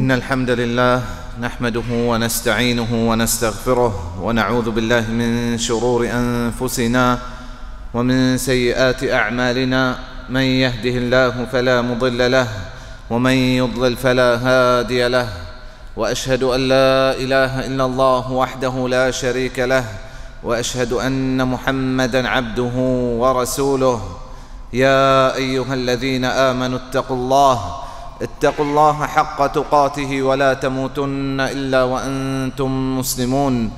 إن الحمد لله نحمده ونستعينه ونستغفره ونعوذ بالله من شرور أنفسنا ومن سيئات أعمالنا. من يهده الله فلا مضل له ومن يضلل فلا هادي له، وأشهد أن لا إله إلا الله وحده لا شريك له، وأشهد أن محمدًا عبده ورسوله. يا أيها الذين آمنوا اتقوا الله حق تقاته ولا تموتن إلا وأنتم مسلمون.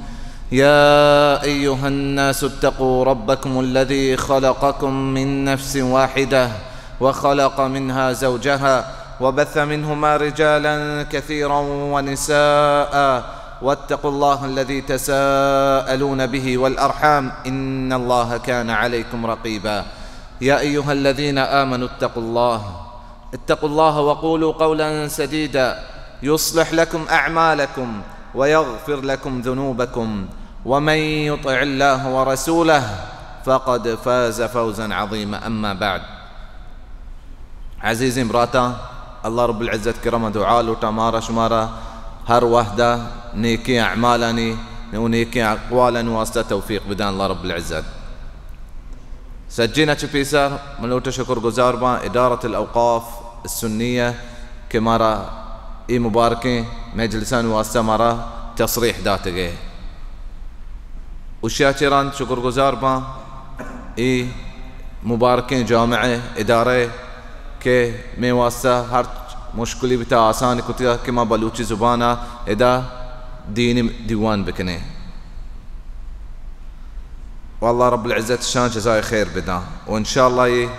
يا أيها الناس اتقوا ربكم الذي خلقكم من نفس واحدة وخلق منها زوجها وبث منهما رجالا كثيرا ونساء، واتقوا الله الذي تساءلون به والأرحام إن الله كان عليكم رقيبا. يا أيها الذين آمنوا اتقوا الله وقولوا قولا سديدا يصلح لكم أعمالكم ويغفر لكم ذنوبكم، ومن يطع الله ورسوله فقد فاز فوزا عظيما. أما بعد، عزيزي براتا، الله رب العزة كرم دعاء وتمارا شمارا هر وحدة نيكي أعمالني ونيكي أقوالا واسطة توفيق بدان الله رب العزة. سجينا شفيسر ملوت شكر گزار با إدارة الأوقاف السنية كمارا إي مباركة مجلسان واسطة مارا تصريح داتگه وشاكران شكر گزار با إي مباركة جامعة إدارة के में वास्ता हर मुश्किल बिता आसान कुतिया के माँ बलूची ज़ुबाना एदा दीन दीवान बिकने والله رب العزة شان جزاي خير بدا، وإن شاء الله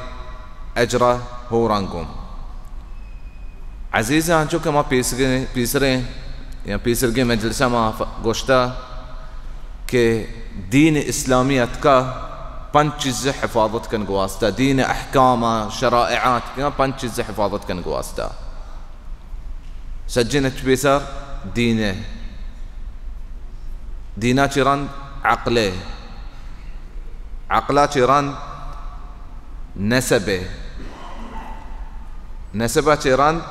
أجره هو رانكم. عزيزي أنشو كما بيسرين يعني بيسرين مجلسة ما قشتا كي دين إسلامية تكا پنج چیز حفاظت کن گواستا، دین احکام شرائعات کنا پنج چیز حفاظت کن گواستا. سجنت بيسر دينا چران عقله، عقلا چران نسبه، نسبه چران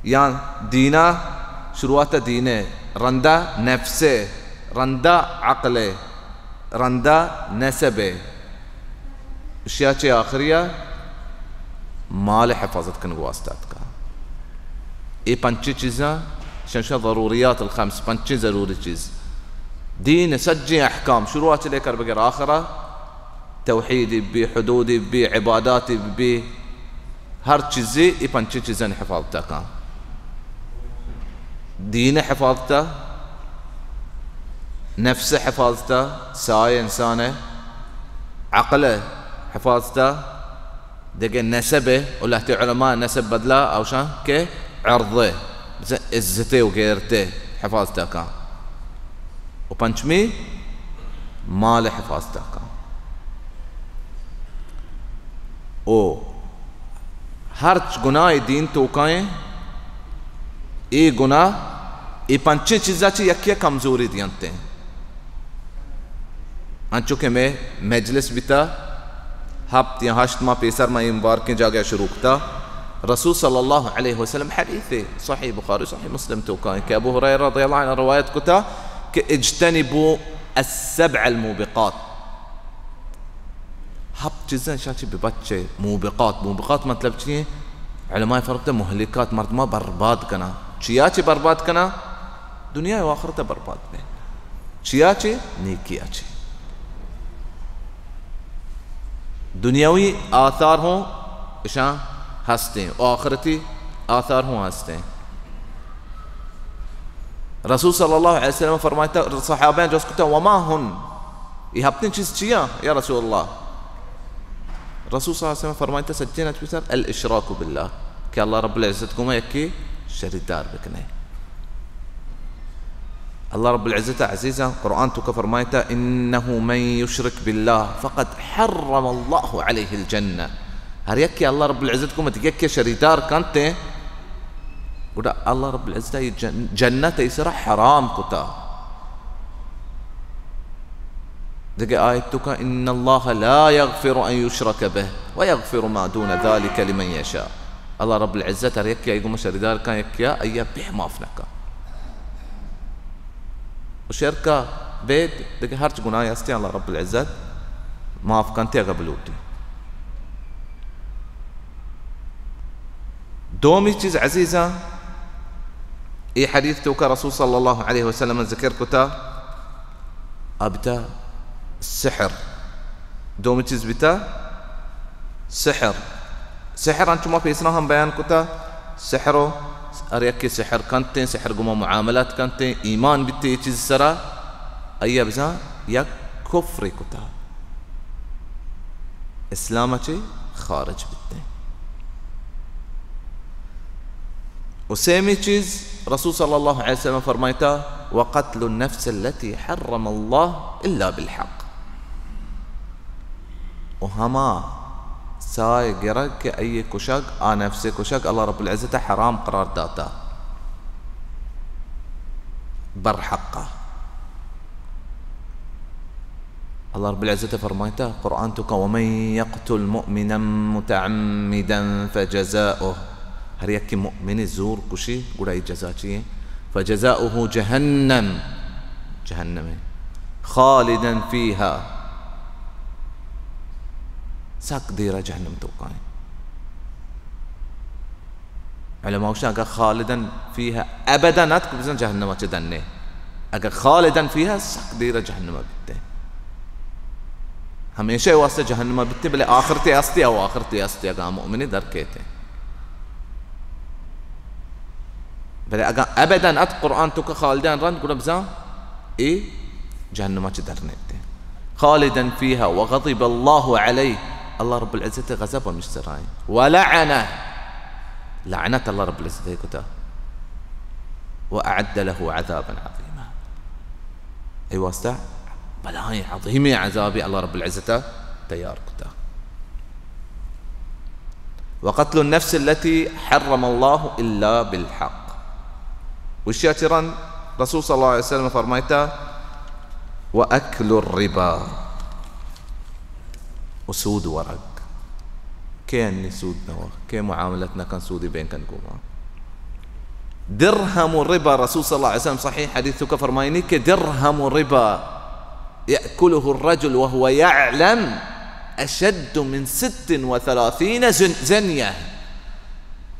يعني دينا شروعات دينه، رندا نفسه، رندا عقله، رندا نسبه، اشياء آخرية مال حفاظت كن واسطات کا. اي پنچ چیزاں شنشا ضروريات الخمس، پنچ ضروری چیز دين سجي احكام شروعات ليكر بقر آخرة توحيدي بي حدودي بي عباداتي بي هر چیزی اي پنچ چیزاں حفاظتا کا. دين حفاظتا، نفسه حفاظته، ساي إنسانه، عقله حفاظته، دقى نسبه ولا تي علماء نسب بدلا أو شان كي عرضه عزته وغيرته حفاظته كان. وبنشمي مال حفاظته كان. او هرچ گناه دین تو کائیں ای گناه ای پنچ چیزا چی یکی کمزوری دیانتے ہیں. انچو کہ میں مجلس بیتا ہفت یا ہشت ماہ پیسر میں مبارکیں جاگیا شروع کتا. رسول صلی اللہ علیہ وسلم حدیث صحیح بخاری صحیح مسلم توقعیں کہ ابو ہریرہ رضی اللہ عنہ روایت کتا کہ اجتنبوا السبع الموبقات. ہفت چیزیں شاچی ببچے موبقات مطلب چیئے علماء فرقتے مہلکات مردمہ برباد کنا. چیا چی برباد کنا؟ دنیا و آخرت برباد میں. چیا چی؟ نیکیا چی. دنیاوی آثار ہوں اشاں ہستے ہیں، آخرتی آثار ہوں ہستے ہیں. رسول صلی اللہ علیہ وسلم فرماتا صحابین جو اس کہتا وما ہن، یہ اپنی چیز چیا یا رسول اللہ؟ رسول صلی اللہ علیہ وسلم فرماتا سجنت بسر الاشراک باللہ کہ اللہ رب العزت کو میں یکی شریدار بکنے. الله رب العزة عزيزة قرآن توك فرمايتا إنه من يشرك بالله فقد حرم الله عليه الجنة. هر يكي الله رب العزة كما تيكي شريدار كانت ودا الله رب العزة جنة يسرى حرام كتا. دقى آيتك إن الله لا يغفر أن يشرك به ويغفر ما دون ذلك لمن يشاء. الله رب العزة ترى يكيا يقوم شريدار كان يكيا أيا بيح ما فنكا وشركة بيت دك هرج قناة يستي الله رب العزة ما فكنتي قبلوتي دومي چیز عزيزة اي حديث توكا رسول صلى الله عليه وسلم ذكر كتا أبتا السحر دومي چیز بتا سحر أنتم ما في إسناهم بيان كتا سحرو أريكي سحر كنتين سحر قوما معاملات كنتين إيمان بتي چیز سرا أيا بزا يك كفر كتا إسلامة خارج بتي وسيمي چیز رسول صلى الله عليه وسلم فرمايتا وقتل النفس التي حرم الله إلا بالحق وهما ساي قرق أي كشاق نفسي كشاق الله رب العزة حرام قرار داتا برحقه الله رب العزة فرمايتا قرآن تك ومن يقتل مؤمنا متعمدا فجزاؤه هر يكي مؤمن زور كشي قول أي جزاء فجزاؤه جهنم خالدا فيها ساق ديرة جهنم توقعين علماء وشنا قال خالدا فيها أبدا نتكو بزن جهنم تدني أقل خالدا فيها ساق ديرة جهنم بتين هميشه واسطة جهنم بتين بل آخرتي أستي أو آخرتي أستي أقل مؤمني دركيتين بل أبدا أت قرآن توك خالدان رند قول بزا إيه جهنم تدرنيتين خالدا فيها وغضب الله عليه الله رب العزة غضب المشتراي ولعنه لعنة الله رب العزة كتا وأعد له عذابا عظيما أي واسطة بلاي عظيمة عذابي الله رب العزة تيار كتا وقتل النفس التي حرم الله إلا بالحق والشاترا رسول صلى الله عليه وسلم فرمايتا وأكل الربا وسود ورق كان سودنا كان معاملتنا كان سودي بين كان قوما درهم الربا رسول صلى الله عليه وسلم صحيح حديثك فرماينيك درهم الربا يأكله الرجل وهو يعلم أشد من 36 زنية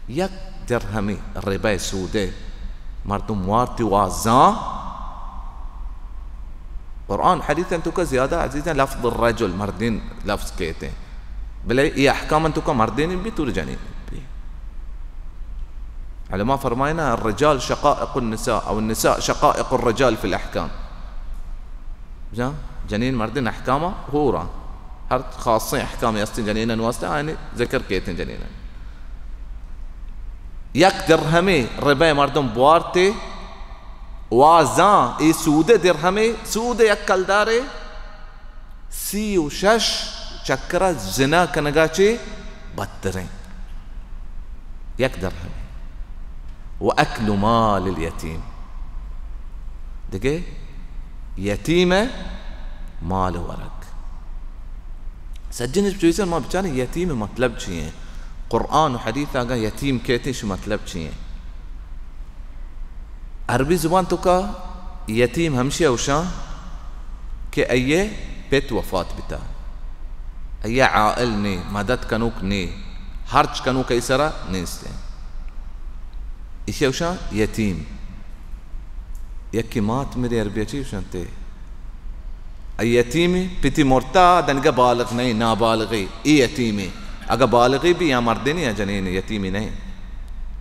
يك درهمي الربا سودي مردم وارتي وازان قرآن حديثا توكا زيادة عزيزا لفظ الرجل مردين لفظ كيتين بلا إيه أحكاما توكا مردين بيتور جنين على ما فرمينا الرجال شقائق النساء أو النساء شقائق الرجال في الأحكام جنين مردين أحكامه هورا هر خاصين أحكام يستين جنينا واسطة يعني ذكر كيتين جنينا يك درهمي رباي مردم بوارتي وازان اي سودة درهمي سودة يكال داري 36 چکرا زنا کنگاچه بدترين يك درهمي وأكل مال اليتيم دقي يتيمة مال ورق سجنش بجويسر ما بچاني يتيمة مطلب چيه قرآن وحديث آگا يتيم كيتي شو مطلب چيه عربي زبان تو کا يتيم همشي اوشان كي ايه بيت وفات بتا ايه عائل ني مدد كنوك ني هرج كنوك ايسرا نيستين ايش اوشان يتيم يكي مات مري عربيتي وشان تي يتيمي بيتي مرتا دنگا بالغ ني نابالغي اي يتيمي اگا بالغي بھی یا مردنی یا جنینی یتیمی نہیں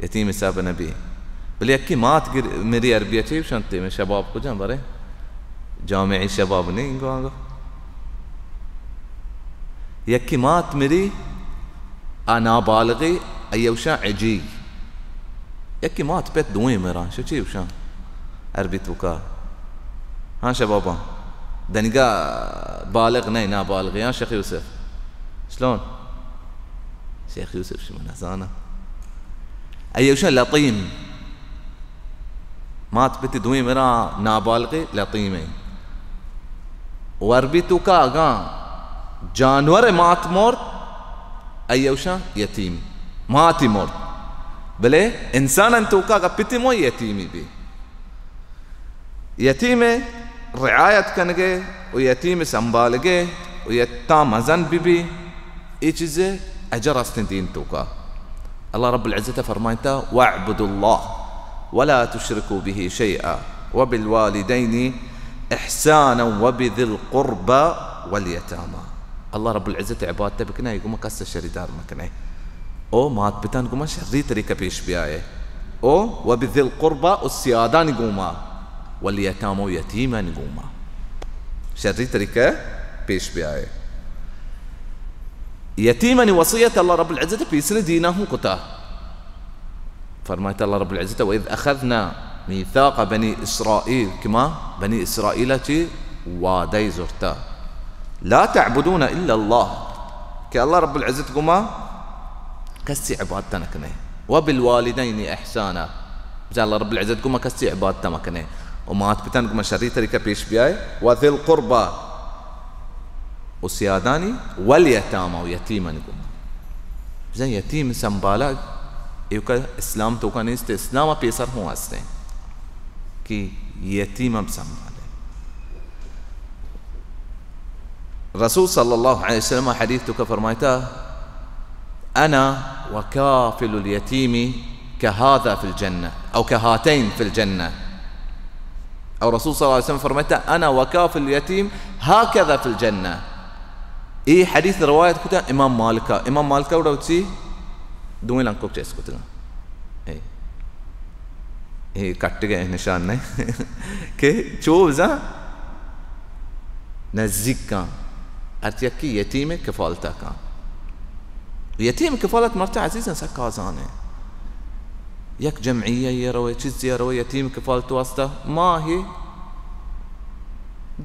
یتیم حساب نبی بل یکی مات میری عربیہ چیب شنتے میں شباب کو جان برے جامعی شباب نہیں انگو آنگو یکی مات میری نابالغی ایوشا عجی یکی مات بيت دوين مران شو چیب شان عربی توکا ہاں شبابا دنگا بالغ نہیں نابالغی ہاں شیخ یوسف شلون شيخ يوسف شو من هزانة أي وشان لطيم مات بيتي دوي مرا نابالغي لطيمي وربيتو كاغا جانور مات مرد أي وشان يتيم ماتي مرد بلے انسان توکا کا پتمو یتیمی بھی یتیم رعایت کنگے و یتیم سنبالگے و یتام مزن بھی یہ چیزیں اجر استن دین توکا اللہ رب العزت فرمائتا وَاعْبُدُوا اللَّهَ وَلَا تُشْرِكُوا بِهِ شَيْئًا وَبِالْوَالِدَيْنِ إِحْسَانًا وَبِذِي الْقُرْبَى وَالْيَتَامَى اللہ رب العزت عبادت بکنا ہے گما کس شریدار مکنے او مات پتان گما شری طریقہ پیش بھی آئے او وَبِذِي الْقُرْبَى السیادان گما وَالْيَتَامَى یتیمان گما شری طریقہ پیش بھی آئے یتیمانی وصیت اللہ رب العزت پیسنے دینا ہوں کتا فرمائتا اللہ رب العزت وَإِذْ أَخَذْنَا مِيثَاقَ بَنِي إِسْرَائِيل كما بني إسرائيل چی وعدائی زرتا لا تعبدون إلا الله کہ اللہ رب العزت گما کسی عبادتا نکنے وَبِالْوَالِدَيْنِ إِحْسَانًا جا اللہ رب العزت گما کسی عبادتا مکنے ومات پتان گما شرعی طریقہ پیش بھی آئے وَذِي الْقُرْبَى وسیادانی والیتاما و یتیمانی گما بزن یتیم سنبالا ایوکا اسلام توکا نیستے اسلام پیسر ہوں آستے کہ یتیم اب سنبالے رسول صلی اللہ علیہ وسلم حدیث توکا فرمائتا انا وکافل الیتیم كهذا في الجنة او كهاتين في الجنة او رسول صلی اللہ علیہ وسلم فرمائتا انا وكافل اليتيم هكذا في الجنة ايه حديث رواية كتا امام مالكا ودا وتسي دوئیں لنکوک چیس کتا ايه کٹ گئے نشان نہیں کہ چوزا نزدیک کان ارتی اکی یتیم کفالتا کان یتیم کفالت مرتا عزیزا سک آزان ہے یک جمعیہ یہ روئے چیز یہ روئے یتیم کفالت واسطہ ماہی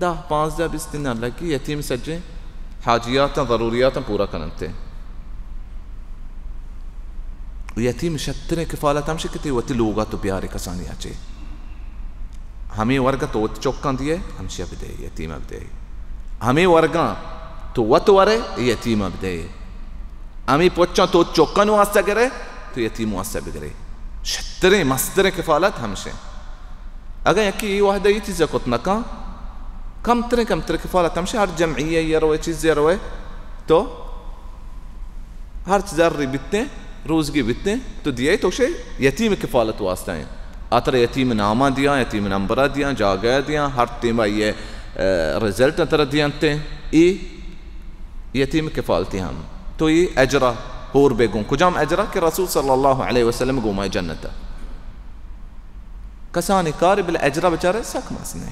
10-15 20 دن لگی یتیم سجے حاجیاتا ضروریاتا پورا کرنتے یتیم شترے کفالت ہمشہ کتے وتی لوگا تو پیارے کسانی آچے ہمیں ورگا تو وتی چوکان دیئے ہمشہ بدے یتیم بدے ہمیں ورگا تو وت ورے یتیم بدے ہمیں پوچھا تو چوکان واسطہ گرے تو یتیم واسطہ بگرے شترے مسترے کفالت ہمشہ اگر یکی واحدہ یہ چیزیں کتنکا کم ترے کفالت ہمشہ ہر جمعیہ یہ روئے چیز یہ روئے تو ہر چیزار ری بیتنے روزگی بیتنے تو دیئے تو شے یتیم کفالت واسطہ ہیں آتر یتیم نامہ دیا یتیم نمبرہ دیا جاگہ دیا ہر تیمہ یہ رزلٹ نتر دیانتے یتیم کفالتی ہم تو یہ اجرہ ہور بے گون کجام اجرہ کہ رسول صلی اللہ علیہ وسلم گومائے جنتا کسانی کاری بل اجرہ بچارے سک مسنے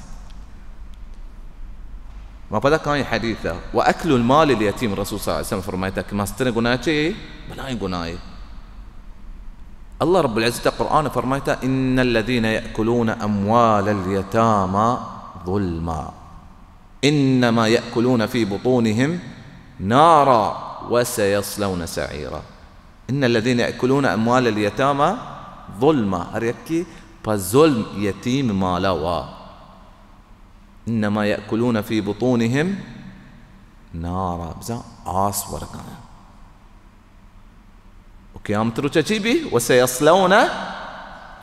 ما پتا کہیں حدیث ہے وَأَكْلُ الْمَالِ الْيَتِيمِ رسول صلی اللہ علیہ وسلم فرمائیتا کہ مستر گناہ چاہیے بلائیں گناہ اللہ رب العزت قرآن فرمائیتا إِنَّ الَّذِينَ يَأْكُلُونَ أَمْوَالَ الْيَتَامَى ظُلْمًا إِنَّمَا يَأْكُلُونَ فِي بُطُونِهِمْ نَارًا وَسَيَصْلَوْنَ سَعِيرًا إِنَّ الَّذِينَ يَأْكُلُونَ أَمْوَالَ الْيَتَامَى ظُلْمًا ہر یکی پا ظلم یتیم مالا وا انما يأكلون في بطونهم نارا بزا آس ورقانا وقيامت روچا چی بھی وسيصلون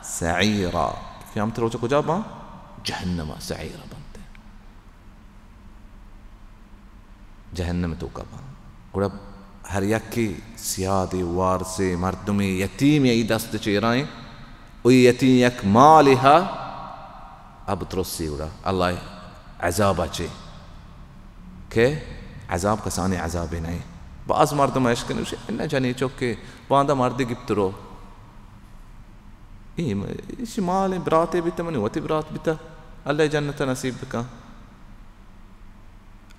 سعيرا قيامت روچا کجا با جہنم سعيرا بنتے جہنم تو کا با اور ہر یکی سیادی وارسی مردمی یتیم یا دست چیرائیں وی یتیم یک مالها اب ترسی ورا اللہ عذاب اچے کہ عذاب کسانی عذاب نہیں بعض مردم اشکن وشی انہ جانی چوکے باندہ مردی گپترو ایشی مال براتے بیتا منی وتی برات بیتا اللہ جنت نصیب بکا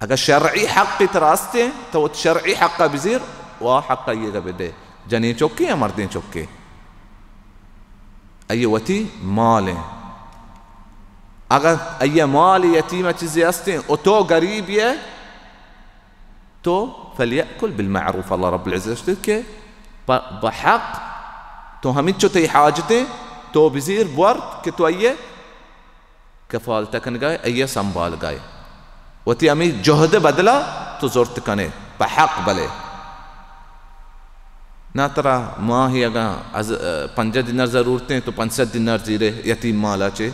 اگر شرعی حقی تراستے تو شرعی حقا بزیر وا حقا یہ گا بدے جانی چوکے یا مردین چوکے ای وتی مالیں اگر ای مال یتیمہ چیزیں ہستے ہیں تو غریب یہ تو فلیأکل بالمعروف اللہ رب العزت کہ بحق تو ہمیں چھتے حاجتیں تو بزیر بورد کہ تو ای کفالتہ کن گئے ای سنبال گئے وتی ہمیں جہد بدلا تو زورت کنے بحق بلے ना तरा माँ ही अगर 5 दिनार ज़रूरत हैं तो 500 दिनार जीरे यतीम मालाचे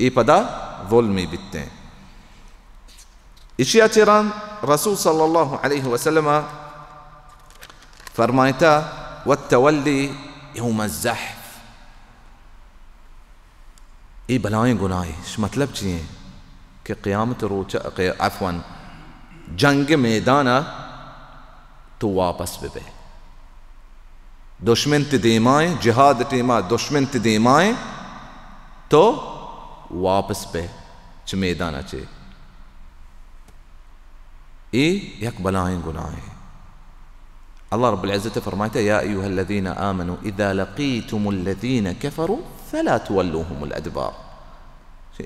ये पदा वोल्मी बिकते हैं। इशिया चेरान रसूल सल्लल्लाहु अलैहि वसल्लम फरमायता वत्तवल्ली यौम ज़हफ़, ये बलाएं गुनाह मतलब चाहिए कि क़यामत रोज़ अफ़वन जंग मैदाना तो वापस बे दुश्मन तदीमाएँ जिहाद टीमा दुश्मन तदीमाएँ तो वापस पे च मैदाना चे ये यक बलाएं गुनाह है। अल्लाह रब्बुल इज़्ज़त फरमाता या अय्युहल्लज़ीना आमनू इज़ा लक़ीतुमुल्लज़ीना कफ़रू फला तुवल्लूहुमुल अदबार।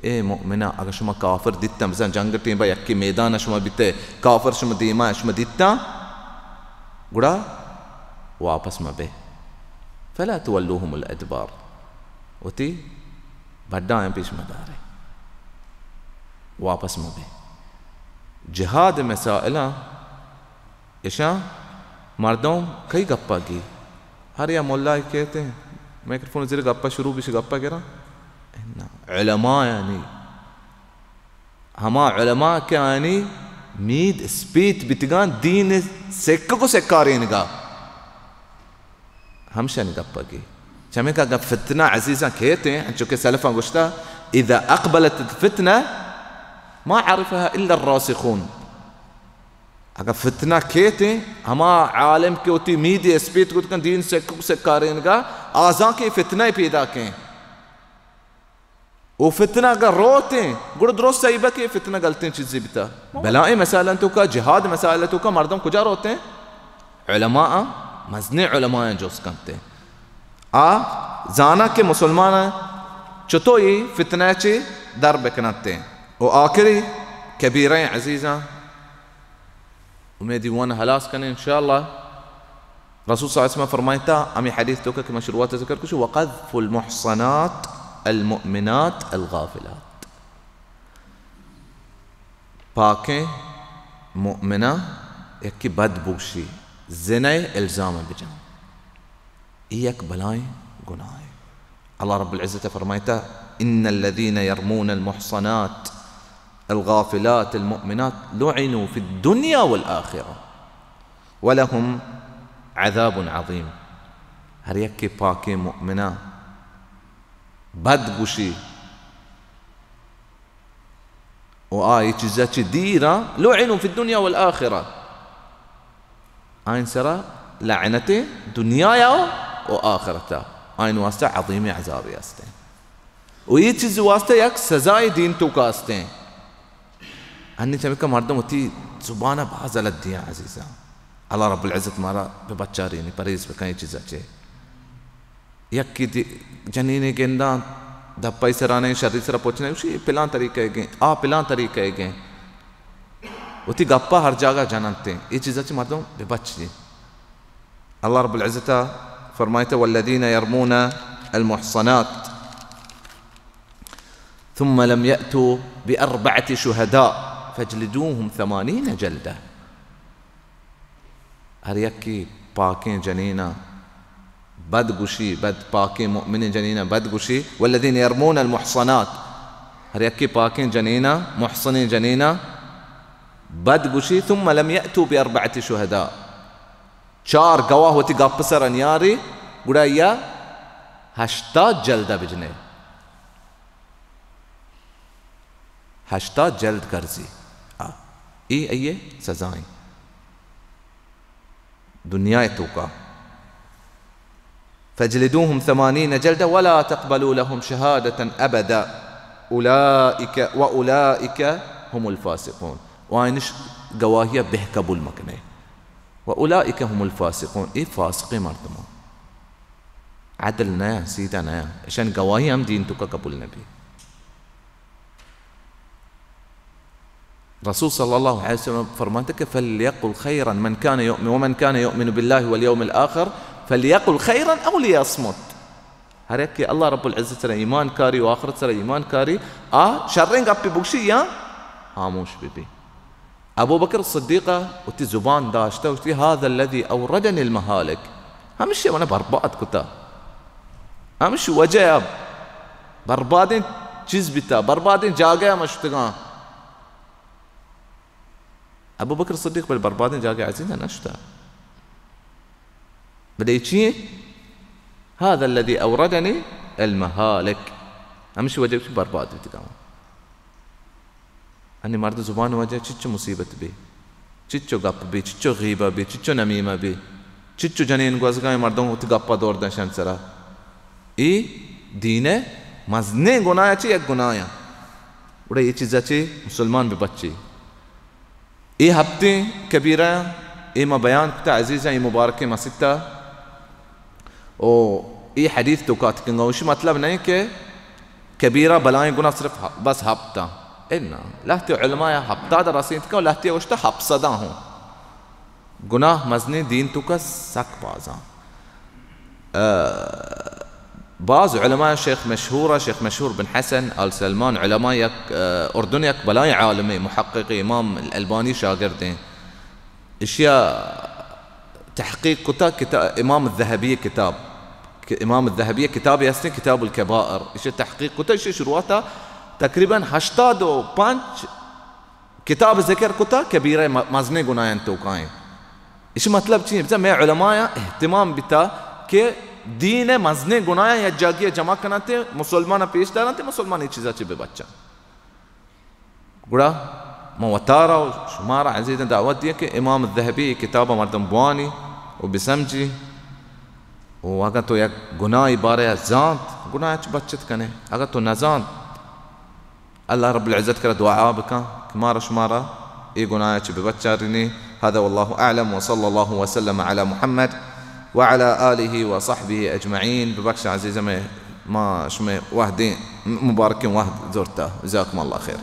ए मुमिना अगर शुमा काफिर दित्ता मसलन जंग टीमा यक्की मैदान शुमा बिते काफिर शुमा दीमा शुमा दित्ता गुड़ा वापस मबे फला तुवल्लूहुमुल अदबार उती बड्डाएं पीछ मदारे वापस मबे। जिहाद मसाइला यशा मर्दों कई गप्पा की हर या मोल्ला कहते हैं माइक्रोफोन ज़रिए गप्पा शुरू भी गप्पा कह रहा उलमा यानी हमा उलमा क्या यानी मीद स्पीत बितगान दीन सेक्क को सेक्कारेनगा हमशन गप्पा की चमे का फितना अजीज़ा कहते हैं चूँकि सलफ़ा गुश्ता इज़ा अक़बलत फितना मा अरफ़हा इल्ला अर्रासिख़ून। अगर फितना कहते हैं हमा आलम के होती मीद स्पीत को दीन सेक्क से कारेनगा आज़ा के फितना पैदा के वो फितना अगर रोते गुड़ दुरुस्त सही के फितना गलती चीज़ें बिता बलाएं मसाइल तो का जिहाद मसाइल तो का मर्दों कुजा रोते हैं उलमा मजने उलमा जो करते हैं जाना के मुसलमान चतोई फितना चे दर बकनाते हैं। और आखिरी कबीरें अजीज़ा उम्मीद वन हलास करें इंशाअल्लाह। रसूल सल्लल्लाहु अलैहि वसल्लम फरमाता अमी हदीस तो कि मशरूआत ज़िक्र कुछ वक़ज़्फ़ुल मुहसनात अलमुमिनात अलगाफिलात, पाकें मुमिना एक की बदबूशी ज़िना इल्ज़ाम बिजा एक बलाएं गुनाह। अल्लाह रब्बुल इज़्ज़त फरमाता इन्नल्लज़ीना यरमून अलमुहसनात अलगाफिलात अलमुमिनात लुइनु फिद्दुनिया वल आखिरा वलहुम अज़ाबुन अज़ीम। हर एक के पाके मुमिना बदगुशी और आई चीज़ा ची दीरा लुइनु फिद्दुनिया वल आखिरा आइन सरा लعنते दुनिया याओ और आखिरता आइन वास्ते अज़ीम अज़ाब वास्ते और ये चीज़ वास्ते एक सज़ाए दीन तो कास्ते हैं अन्य चमे का मर्दम होती ज़ुबाना बहुत गलत दिया अजीज़ा। अल्लाह रब्बुल इज़्ज़त मारा पे बच्चा रही नहीं परहेज़ पे कहीं चीज़ अच्छे यक की जनीने गेंदा दप्पाई सराने शरीर सरा पहुँचने उसी पिलान तरीके गए पिलान तरीके गए उती गप्पा हर जगह जानते हैं ये चीज़ अच्छी मर्दों पे बच्चे। अल्लाह रब्बुल इज़्ज़त फरमाते वल्लज़ीना यरमून अलमुहसनात थुम्मा लम यअतू बिअरबअति शुहदा फजलिदूहुम 80 जल्दा। हर एक की पाकें जनीना बदगुशी बद पाकें मुमिन जनीना बदगुशी वल्लज़ीना यरमून अलमुहसनात हर एक की पाकें जनीना मुहसन जनीना बदगुशी थुम्मा लम यअतू बिअरबअति शुहदा 4 गवाह होती गप सर अन्यारी गुड़ाइया 80 जल्दा बिजने 80 जल्द कर्जी ये सजाएं दुनिया तो का फजलिदूहुम 80 जल्दा वला तक़बलू लहुम शहादतन अबदा उलाइका हुमुल फासिक़ून वाइनिश गवाहिया बेहकबुल मकने उलाइका हुमुल फासिक़ून ये फासिक़ मर्दमा अदल नया सीधा नया ऐशन गवाही हम दीन तो का कबूल नबी। रसूल सल्लल्लाहु अलैहि वसल्लम फरमाते कि फल्यकुल खैरन मन कान युमिन वमन कान युमिनु बिल्लाहि वल यौमिल आखिर फल्यकुल खैरन औ लियस्मुत। हर एक के अल्लाह रब्बुल इज़्ज़त सर ईमान कारी व आखिरत सर ईमान कारी शर्रें गप्पी बुगशी या खामोश भी। अबू बकर सिद्दीक़ा उती ज़ुबान दाश्ता उती हाज़ा अल्लज़ी औरदनी अल-महालिक همشي وانا برباد كتا همشي وجه بربادين چیز بتا بربادين جاگه مشتگان ابو بكر الصديق بالبربادين جاگه عزيزا نشتا بديتشي هذا الذي اوردني المهالك همشي وجه برباد بتقام اني مرد زبان وجه چچ مصیبت بی چچو گپ بی چچو غیبه بی چچو نمیمه بی چچو جنین گوزگای مردم وقت گپا دور داشتن سرا ای دینه مزنه گناه چی یک گناه وڑا یہ چیزا چی مسلمان بھی بچی ای ہفتے کبیرہ ای ما بیان کتا عزیزہ ای مبارکہ ما ستا او ای حدیث تو کات کنگا وش مطلب نہیں کہ کبیرہ بلائیں گناہ صرف بس ہفتہ اینا لہتی علماء ہفتہ در رسید کا لہتی وشتا ہفصدہ ہوں گناہ مزنی دین تو کا سک بازا بعض علماء شيخ مشهور بن حسن آل سلمان علماء يك أردن يك بلاي عالمي محققي إمام الألباني شاگردين اشياء تحقيق كتاب إمام الذهبية كتاب يسني كتاب الكبائر اشياء تحقيق كتاب اشياء شروعاتها تقريبا 85 كتاب ذكر كتاب كبيرة مزني گناهن توقعين ايش مطلب چیه بتا میں علماء اهتمام بتا کہ دین مزنے گناہ یا جاگیہ جمع کناتے مسلمان پیش دارانتے مسلمان یہ چیزا چی بے بچہ گڑا موتارا و شمارا عزیزا دعوت دیا کہ امام الذهبی کتابہ مردم بوانی و بسمجی و اگر تو یک گناہی بارے زانت گناہ چی بچت کنے اگر تو نزانت اللہ رب العزت کرا دعا بکا کمارا شمارا یہ گناہ چی بے بچہ رنی هذا والله أعلم وصلى الله وسلم على محمد وعلى آله وصحبه أجمعين ببكش عزيزة ما شمي واحدين مباركين واحد زرته جزاكم الله خير.